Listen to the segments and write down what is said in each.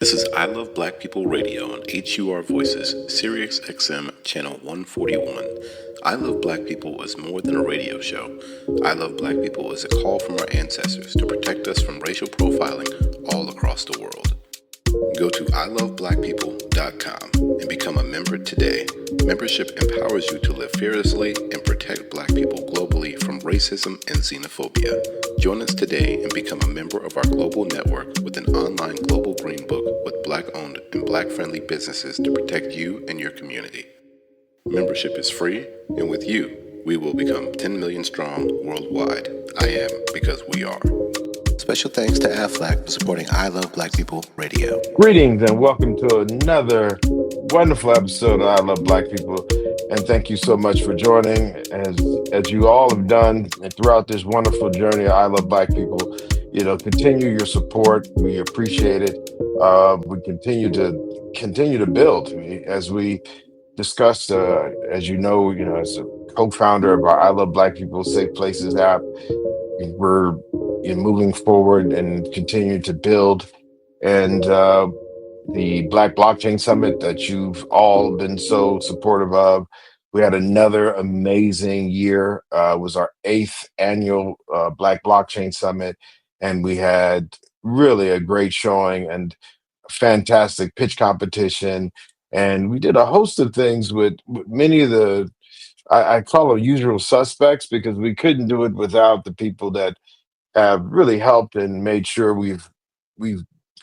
This is I Love Black People Radio on HUR Voices, Sirius XM Channel 141. I Love Black People is more than a radio show. I Love Black People is a call from our ancestors to protect us from racial profiling all across the world. Go to iloveblackpeople.com and become a member today. Membership empowers you to live fearlessly and protect Black people globally from racism and xenophobia. Join us today and become a member of our global network with an online global green book with Black-owned and Black-friendly businesses to protect you and your community. Membership is free, and with you, we will become 10 million strong worldwide. I am because we are. Special thanks to AFLAC for supporting I Love Black People Radio. Greetings and welcome to another wonderful episode of I Love Black People. And thank you so much for joining. As you all have done throughout this wonderful journey of I Love Black People, continue your support. We appreciate it. We continue to build as we discussed, as as a co-founder of our I Love Black People Safe Places app. We're moving forward and continue to build. And the Black Blockchain Summit that you've all been so supportive of. We had another amazing year. It was our 8th annual Black Blockchain Summit, and we had really a great showing and a fantastic pitch competition. And we did a host of things with many of the, I call them usual suspects, because we couldn't do it without the people that have really helped and made sure we've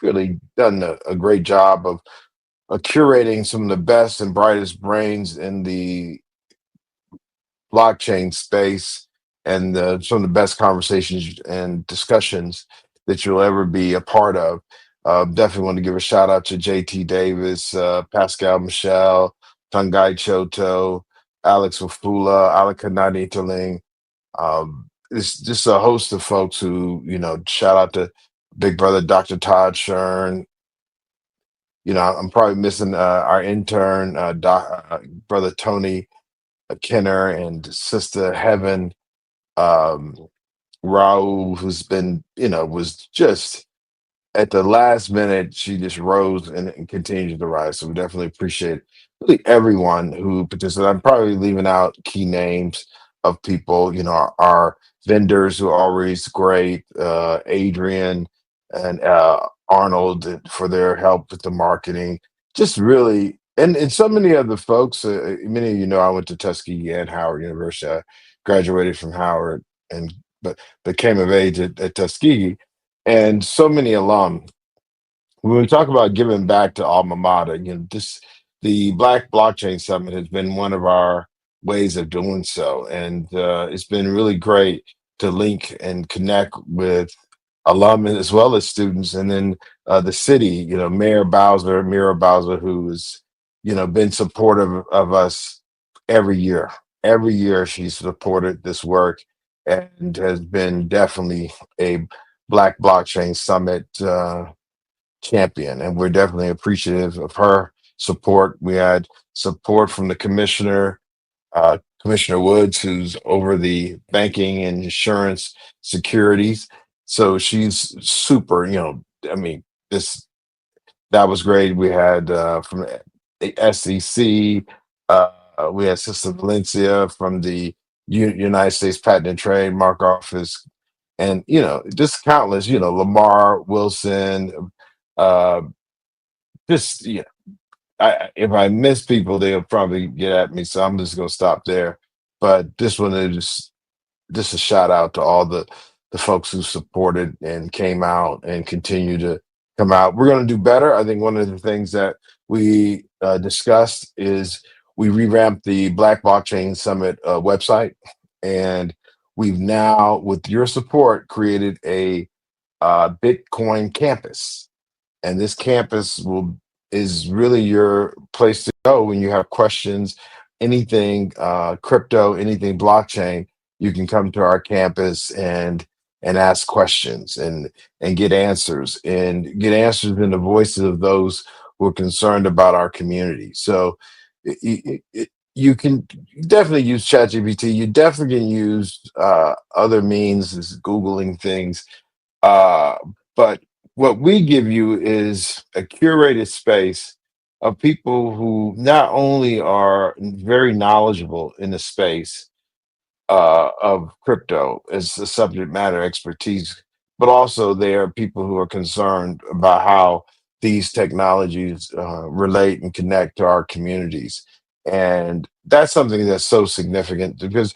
really done a great job of curating some of the best and brightest brains in the blockchain space, and some of the best conversations and discussions that you'll ever be a part of. Definitely want to give a shout out to JT Davis, Pascal Michelle, Tungai Choto, Alex Wafula, Alaka Nadi. It's just a host of folks who, shout out to Big Brother Dr. Todd Shern. I'm probably missing our intern, Brother Tony Kenner, and Sister Heaven Raul, who's been, was just at the last minute, she just rose and continues to rise. So we definitely appreciate really everyone who participated. I'm probably leaving out key names of people, our vendors who are always great, Adrian and Arnold for their help with the marketing. Just really, and so many other folks. Many of you know I went to Tuskegee and Howard University. I graduated from Howard and but came of age at Tuskegee, and so many alum. When we talk about giving back to alma mater, the Black Blockchain Summit has been one of our ways of doing so, and it's been really great to link and connect with alum as well as students, and then the city. Mayor Bowser, Mira Bowser, who's been supportive of us every year. Every year she's supported this work and has been definitely a Black Blockchain Summit champion, and we're definitely appreciative of her support. We had support from the commissioner, Commissioner Woods, who's over the banking and insurance securities. So she's super. This that was great. We had from the SEC. We had Sister Valencia from the United States Patent and Trademark Office, and just countless. Lamar Wilson. Uh, just if I miss people, they'll probably get at me, so I'm just gonna stop there. But this one is just a shout out to all the folks who supported and came out and continue to come out. We're gonna do better. I think one of the things that we discussed is we revamped the Black Blockchain Summit website, and we've now, with your support, created a Bitcoin campus, and this campus is really your place to go when you have questions, anything crypto, anything blockchain. You can come to our campus and ask questions and get answers in the voices of those who are concerned about our community. So you can definitely use ChatGPT. You definitely can use other means, as Googling things, but what we give you is a curated space of people who not only are very knowledgeable in the space of crypto as a subject matter expertise, but also they are people who are concerned about how these technologies relate and connect to our communities. And that's something that's so significant because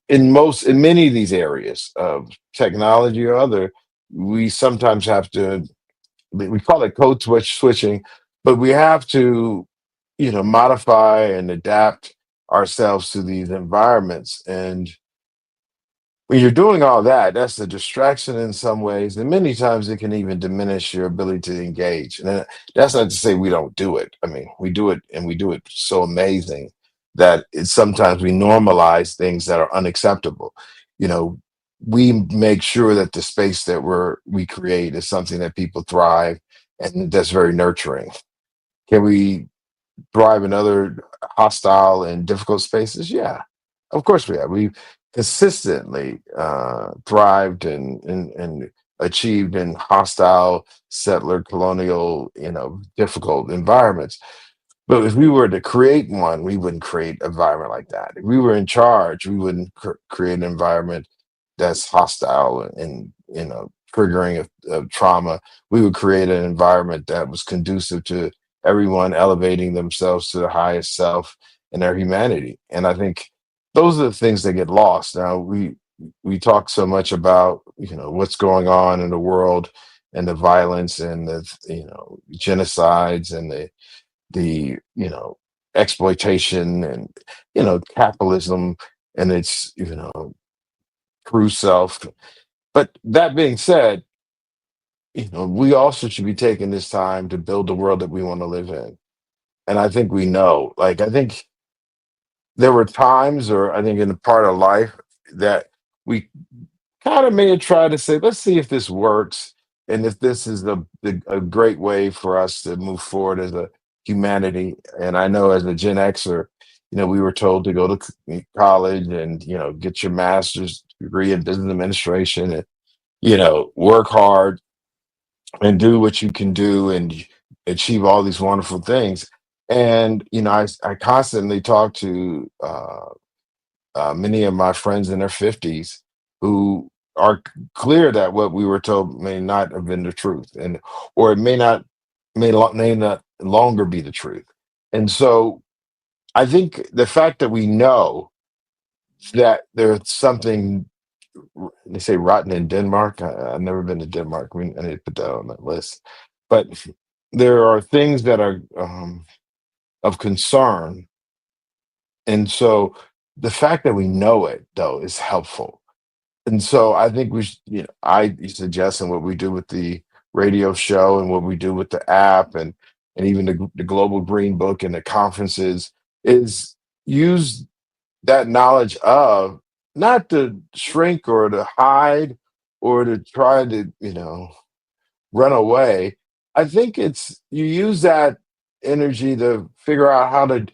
in many of these areas of technology or other, we sometimes have to, we call it switching, but we have to, modify and adapt ourselves to these environments. And when you're doing all that, that's a distraction in some ways, and many times it can even diminish your ability to engage. And that's not to say we don't do it. I mean, we do it, and we do it so amazing that it's sometimes we normalize things that are unacceptable. You know, we make sure that the space that we create is something that people thrive and that's very nurturing. Can we thrive in other hostile and difficult spaces? Yeah, of course we have. We've consistently thrived and achieved in hostile, settler, colonial, difficult environments. But if we were to create one, we wouldn't create an environment like that. If we were in charge, we wouldn't create an environment that's hostile and triggering of trauma. We would create an environment that was conducive to everyone elevating themselves to the highest self and their humanity. And I think those are the things that get lost. Now we talk so much about what's going on in the world and the violence and the genocides and the exploitation and capitalism and its true self. But that being said, we also should be taking this time to build the world that we want to live in. And I think we know, like, I think there were times, or I think in a part of life, that we kind of may have tried to say, let's see if this works and if this is a great way for us to move forward as a humanity. And I know as a Gen Xer, we were told to go to college and, get your master's degree in business administration and, work hard and do what you can do and achieve all these wonderful things. And, I constantly talk to many of my friends in their 50s who are clear that what we were told may not have been the truth, and or it may not longer be the truth. And so I think the fact that we know that there's something, they say rotten in Denmark. I've never been to Denmark. I need to put that on that list. But there are things that are of concern. And so the fact that we know it, though, is helpful. And so I think I suggest, and what we do with the radio show and what we do with the app and even the Global Green Book and the conferences is use that knowledge of, not to shrink or to hide or to try to, run away. I think it's you use that energy to figure out how to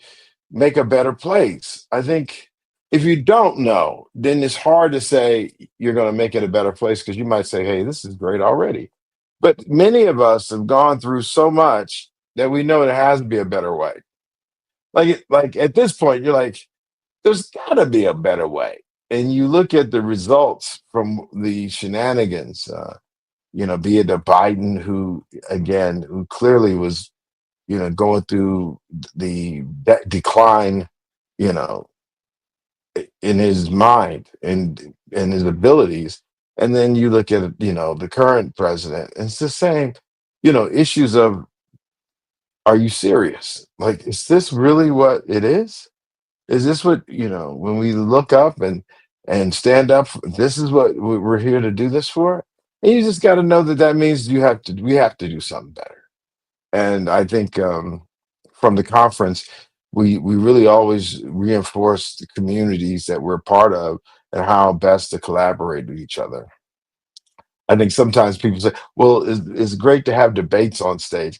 make a better place. I think if you don't know, then it's hard to say you're going to make it a better place because you might say, hey, this is great already. But many of us have gone through so much that we know there has to be a better way. Like at this point, you're like, there's got to be a better way. And you look at the results from the shenanigans, be it a Biden who clearly was, going through the decline, you know, in his mind and his abilities. And then you look at, the current president, and it's the same, issues of, are you serious? Like, is this really what it is? Is this what, when we look up and stand up, this is what we're here to do this for? And you just got to know that that means we have to do something better. And I think from the conference, we really always reinforce the communities that we're part of and how best to collaborate with each other. I think sometimes people say, well, it's great to have debates on stage.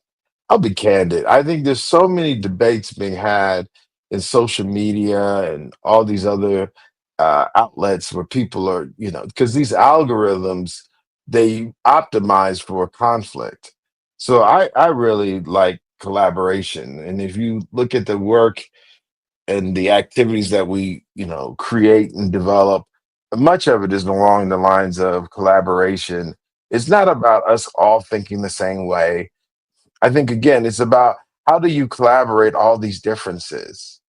I'll be candid. I think there's so many debates being had in social media and all these other outlets where people are, because these algorithms they optimize for conflict. So I really like collaboration. And if you look at the work and the activities that we, create and develop, much of it is along the lines of collaboration. It's not about us all thinking the same way. I think again, it's about how do you collaborate all these differences?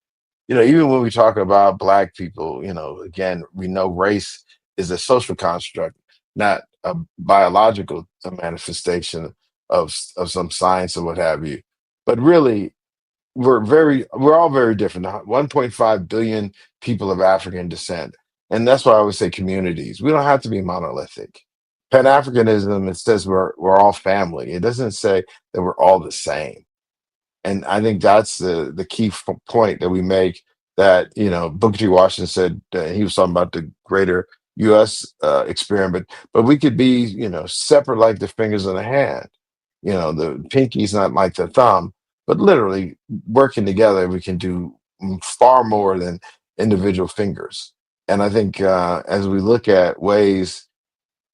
Even when we talk about black people, again, we know race is a social construct, not a biological manifestation of some science or what have you. But really, we're all very different. 1.5 billion people of African descent. And that's why I always say communities. We don't have to be monolithic. Pan-Africanism, it says we're all family. It doesn't say that we're all the same. And I think that's the key point that we make. That Booker T. Washington said, he was talking about the greater U.S. Experiment, but we could be separate like the fingers in the hand. The pinky's not like the thumb, but literally working together, we can do far more than individual fingers. And I think as we look at ways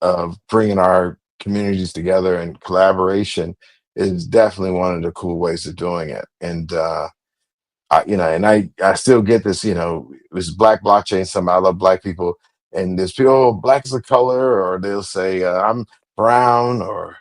of bringing our communities together and collaboration is definitely one of the cool ways of doing it. And I still get this, this black blockchain. Somehow I love black people, and there's people, oh, black is a color, or they'll say I'm brown, or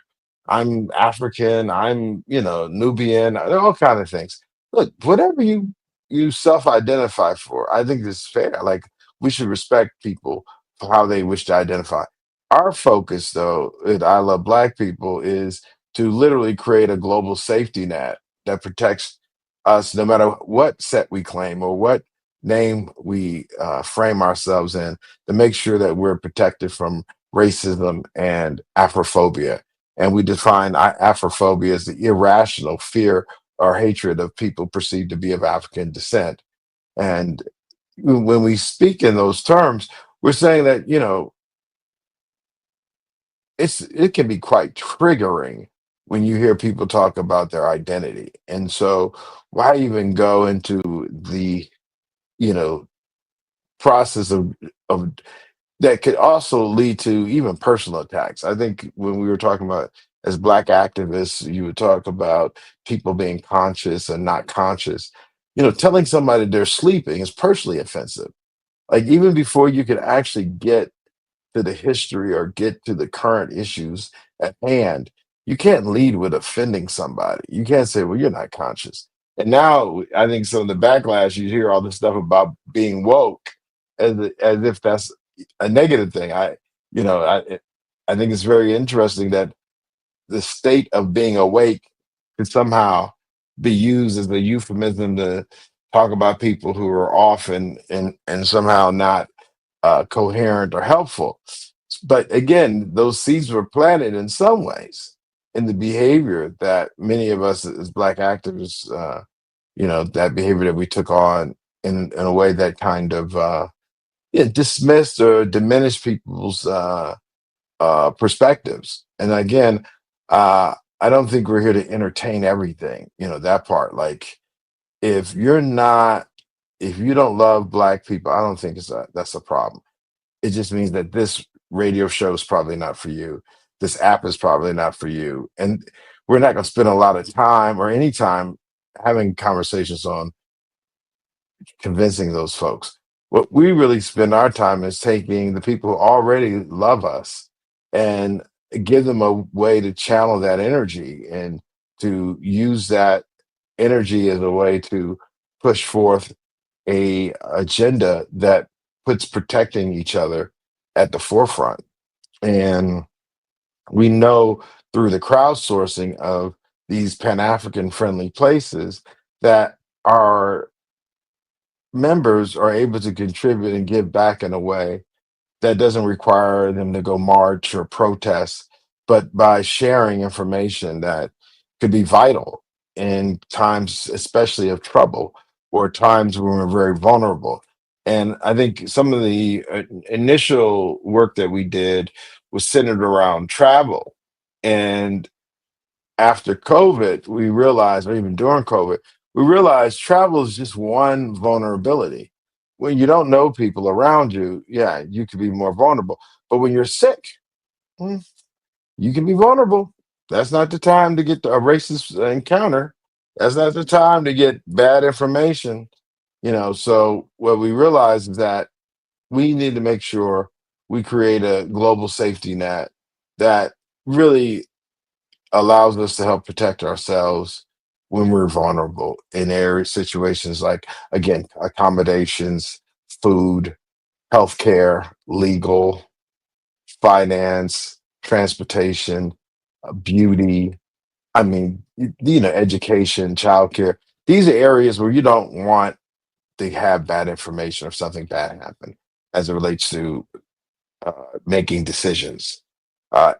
I'm African, I'm Nubian, all kind of things. Look, whatever you self-identify for, I think this is fair. Like we should respect people for how they wish to identify. Our focus, though, at I Love Black People, is to literally create a global safety net that protects us no matter what set we claim or what name we frame ourselves in, to make sure that we're protected from racism and Afrophobia. And we define Afrophobia as the irrational fear or hatred of people perceived to be of African descent. And when we speak in those terms, we're saying that, it can be quite triggering when you hear people talk about their identity. And so why even go into the, you know, process of that could also lead to even personal attacks. I think when we were talking about as black activists, you would talk about people being conscious and not conscious. Telling somebody they're sleeping is personally offensive. Like even before you could actually get to the history or get to the current issues at hand, you can't lead with offending somebody. You can't say, well, you're not conscious. And now I think some of the backlash, you hear all this stuff about being woke as if that's a negative thing. I think it's very interesting that the state of being awake could somehow be used as a euphemism to talk about people who are off and somehow not coherent or helpful. But again, those seeds were planted in some ways in the behavior that many of us as Black activists, that behavior that we took on in a way that kind of dismissed or diminished people's perspectives. And again, I don't think we're here to entertain everything, that part. Like, if you're not, if you don't love Black people, I don't think that's a problem. It just means that this radio show is probably not for you. This app is probably not for you. And we're not going to spend a lot of time or any time having conversations on convincing those folks. What we really spend our time is taking the people who already love us and give them a way to channel that energy and to use that energy as a way to push forth a agenda that puts protecting each other at the forefront. And we know through the crowdsourcing of these Pan-African friendly places that our members are able to contribute and give back in a way that doesn't require them to go march or protest, but by sharing information that could be vital in times, especially of trouble or times when we're very vulnerable. And I think some of the initial work that we did was centered around travel. And after COVID, we realized, or even during COVID, we realized travel is just one vulnerability. When you don't know people around you, yeah, you could be more vulnerable. But when you're sick, mm, You can be vulnerable. That's not the time to get a racist encounter. That's not the time to get bad information. So what we realize is that we need to make sure we create a global safety net that really allows us to help protect ourselves when we're vulnerable in area situations like, again, accommodations, food, healthcare, legal, finance, transportation, beauty. I mean, education, childcare. These are areas where you don't want to have bad information or something bad happen as it relates to uh, making decisions.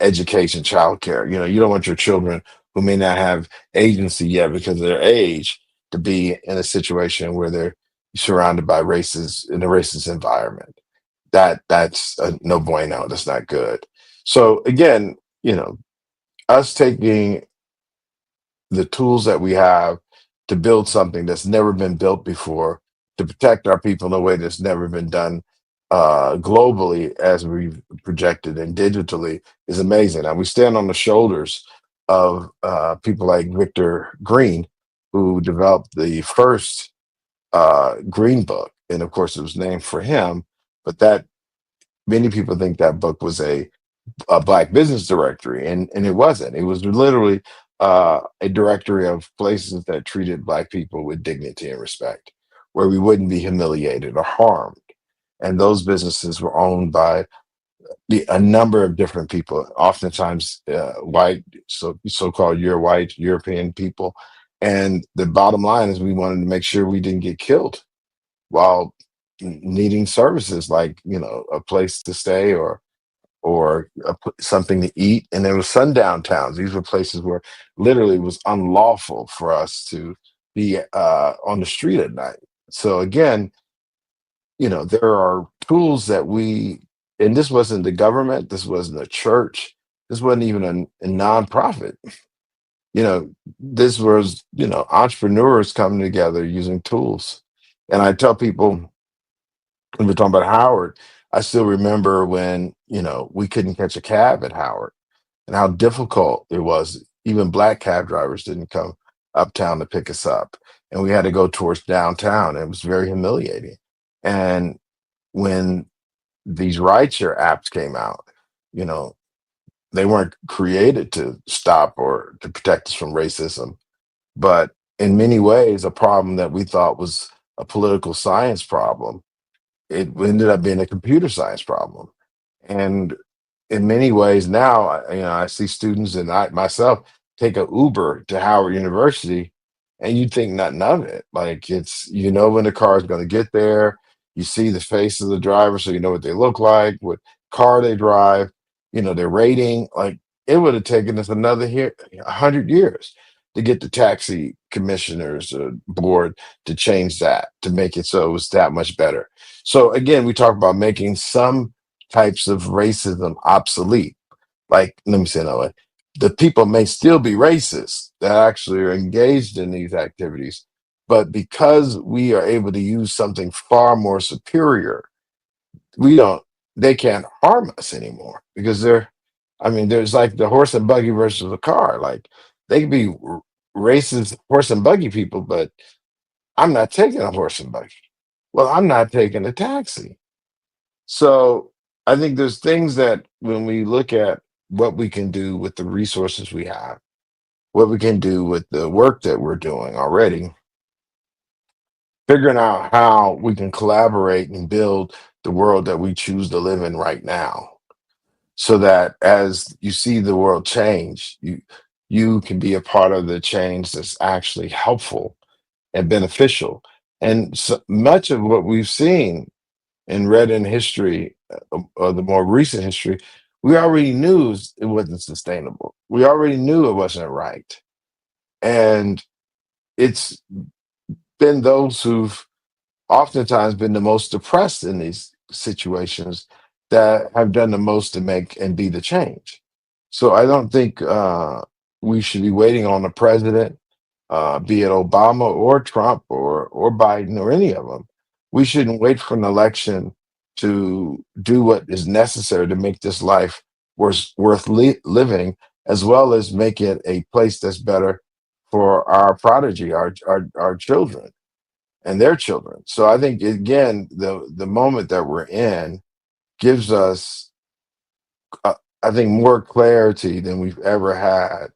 Education, childcare. You don't want your children who may not have agency yet because of their age to be in a situation where they're surrounded by races in a racist environment. That's a no bueno. That's not good. So again, us taking the tools that we have to build something that's never been built before, to protect our people in a way that's never been done globally as we've projected and digitally is amazing. And we stand on the shoulders of people like Victor Green, who developed the first Green Book. And of course, it was named for him, but that many people think that book was a black business directory, and it wasn't. It was literally a directory of places that treated black people with dignity and respect, where we wouldn't be humiliated or harmed. And those businesses were owned by a number of different people, oftentimes white, so-called white European people. And the bottom line is we wanted to make sure we didn't get killed while needing services like a place to stay or something to eat. And there was sundown towns. These were places where literally it was unlawful for us to be on the street at night. So again, there are tools that and this wasn't the government, this wasn't a church, this wasn't even a nonprofit. This was, entrepreneurs coming together using tools. And I tell people, when we're talking about Howard, I still remember when, we couldn't catch a cab at Howard and how difficult it was. Even black cab drivers didn't come uptown to pick us up. And we had to go towards downtown. And it was very humiliating. And when these rideshare apps came out, you know, they weren't created to stop or to protect us from racism, but in many ways, a problem that we thought was a political science problem, it ended up being a computer science problem. And in many ways now, I see students and I myself take a Uber to Howard University, and you think nothing of it. Like when the car is going to get there, you see the face of the driver, so you know what they look like, what car they drive, their rating. Like it would have taken us another 100 years to get the taxi commissioners board to change that to make it so it was that much better. So again, we talk about making some types of racism obsolete. Like, let me say it that way. The people may still be racist that actually are engaged in these activities, but because we are able to use something far more superior, we don't, they can't harm us anymore because there's like the horse and buggy versus the car. Like, they could be racist horse and buggy people, but I'm not taking a horse and buggy. Well, I'm not taking a taxi. So I think there's things that when we look at what we can do with the resources we have, what we can do with the work that we're doing already, figuring out how we can collaborate and build the world that we choose to live in right now. So that as you see the world change, you can be a part of the change that's actually helpful and beneficial. And so much of what we've seen and read in history, or the more recent history, we already knew it wasn't sustainable. We already knew it wasn't right. And it's been those who've oftentimes been the most depressed in these situations that have done the most to make and be the change. So I don't think we should be waiting on the president, be it Obama or Trump or Biden or any of them. We shouldn't wait for an election to do what is necessary to make this life living, as well as make it a place that's better for our prodigy, our children and their children. So I think again, the moment that we're in gives us, uh, I think, more clarity than we've ever had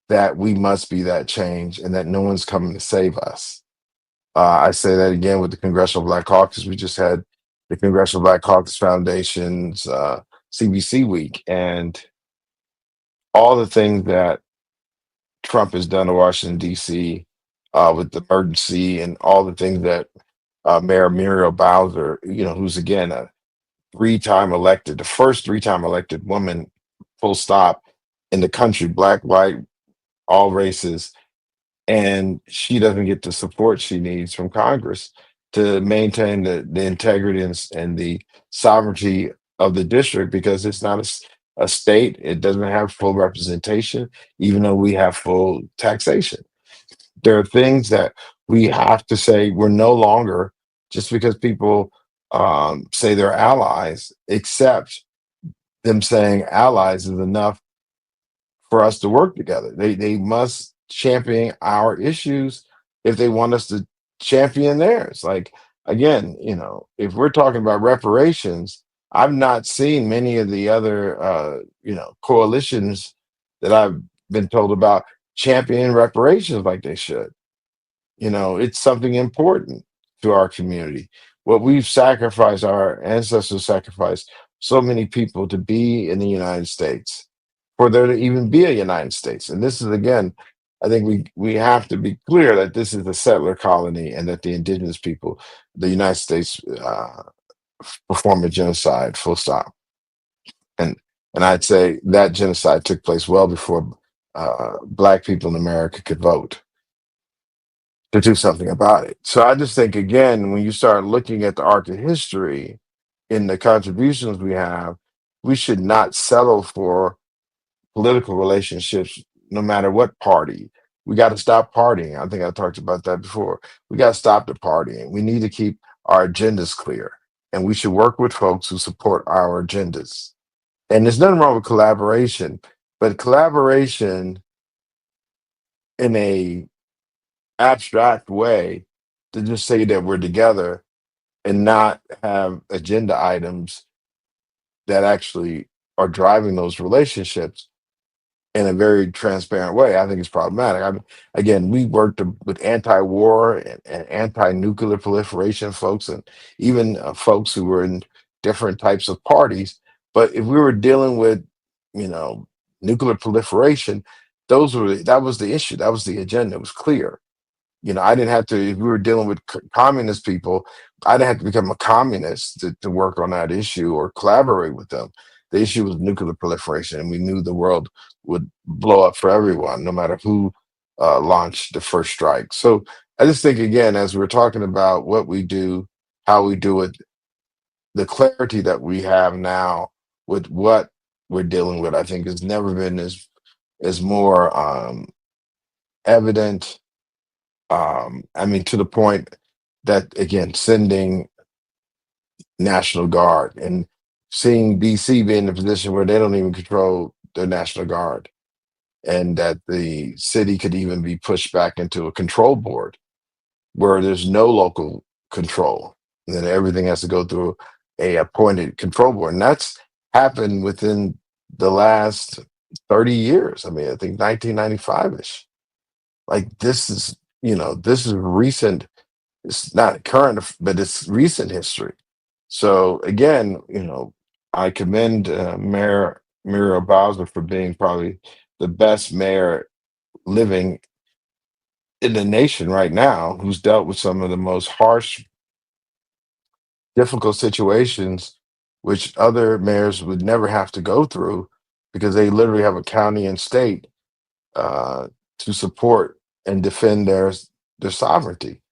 that we must be that change and that no one's coming to save us. I say that again with the Congressional Black Caucus. We just had the Congressional Black Caucus Foundation's CBC week, and all the things that Trump has done to Washington, D.C., with the emergency and all the things that Mayor Muriel Bowser, who's again a three-time elected, the first three-time elected woman, full stop, in the country, black, white, all races, and she doesn't get the support she needs from Congress to maintain the integrity and the sovereignty of the district because it's not a state. It doesn't have full representation, even though we have full taxation. There are things that we have to say we're no longer, just because people say they're allies, except them saying allies is enough for us to work together. They must champion our issues if they want us to champion theirs. Like again, if we're talking about reparations, I've not seen many of the other coalitions that I've been told about champion reparations like they should. It's something important to our community. What we've sacrificed, our ancestors sacrificed so many people to be in the United States, for there to even be a United States. And this is again, I think we have to be clear that this is a settler colony and that the indigenous people, the United States, perform a genocide, full stop. And and I'd say that genocide took place well before black people in America could vote to do something about it. So I just think again, when you start looking at the arc of history in the contributions we have, we should not settle for political relationships, no matter what party. We got to stop partying. I think I talked about that before. We got to stop the partying. We need to keep our agendas clear, and we should work with folks who support our agendas. And there's nothing wrong with collaboration, but collaboration in a abstract way to just say that we're together and not have agenda items that actually are driving those relationships in a very transparent way, I think it's problematic. Again, we worked with anti-war and anti-nuclear proliferation folks, and even folks who were in different types of parties. But if we were dealing with, you know, nuclear proliferation, that was the issue. That was the agenda. It was clear. I didn't have to, if we were dealing with communist people, I didn't have to become a communist to work on that issue or collaborate with them. The issue was nuclear proliferation, and we knew the world would blow up for everyone, no matter who launched the first strike. So I just think, again, as we're talking about what we do, how we do it, the clarity that we have now with what we're dealing with, I think has never been as more evident. I mean, to the point that again, sending National Guard and seeing DC be in a position where they don't even control their National Guard, and that the city could even be pushed back into a control board where there's no local control, and then everything has to go through a appointed control board, and that's happened within the last 30 years. I mean, I think 1995ish. Like this is recent. It's not current, but it's recent history. So again, I commend Mayor Muriel Bowser for being probably the best mayor living in the nation right now, who's dealt with some of the most harsh, difficult situations, which other mayors would never have to go through because they literally have a county and state uh, to support and defend their sovereignty.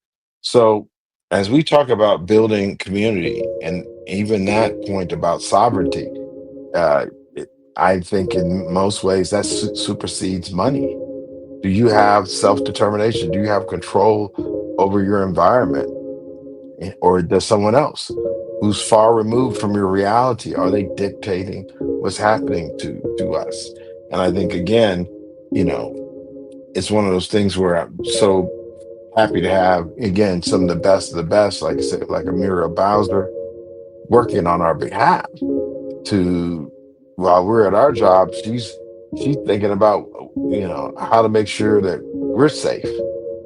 So, as we talk about building community, and even that point about sovereignty, uh, I think in most ways that supersedes money. Do you have self determination? Do you have control over your environment, or does someone else? who's far removed from your reality? Are they dictating what's happening to us? And I think again, you know, it's one of those things where I'm so happy to have again some of the best, like I said, like a Muriel Bowser working on our behalf to while we're at our job, she's thinking about how to make sure that we're safe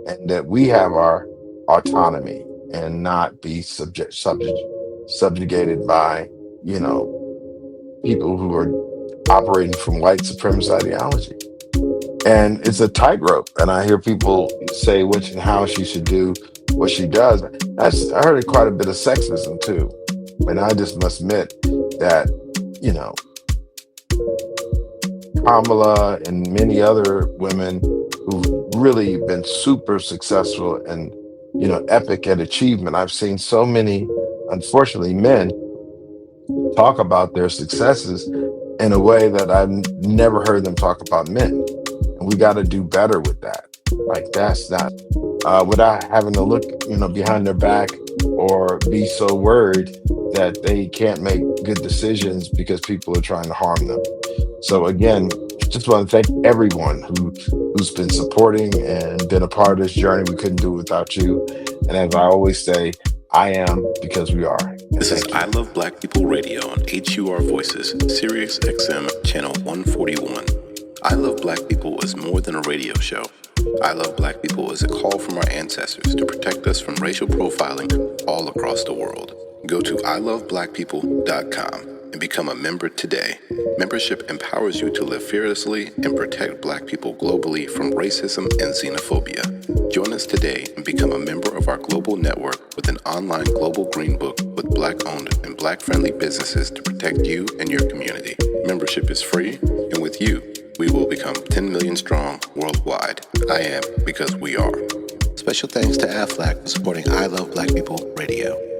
and that we have our autonomy and not be subjugated by you know people who are operating from white supremacist ideology. And it's a tightrope. And I hear people say which and how she should do what she does. I heard quite a bit of sexism too. And I just must admit that, you know, Kamala and many other women who've really been super successful and, epic at achievement. I've seen so many, unfortunately, men talk about their successes in a way that I've never heard them talk about men. And we got to do better with that. Like that's not without having to look, behind their back or be so worried that they can't make good decisions because people are trying to harm them. So again, just want to thank everyone who's been supporting and been a part of this journey. We couldn't do it without you. And as I always say, I am because we are. And This is thank I you. Love Black People Radio on HUR Voices, Sirius XM Channel 141. I Love Black People is more than a radio show. I Love Black People is a call from our ancestors to protect us from racial profiling all across the world. Go to iloveblackpeople.com and become a member today. Membership empowers you to live fearlessly and protect Black people globally from racism and xenophobia. Join us today and become a member of our global network with an online global green book with Black-owned and Black-friendly businesses to protect you and your community. Membership is free, and with you, we will become 10 million strong worldwide. I am because we are. Special thanks to AFLAC for supporting I Love Black People Radio.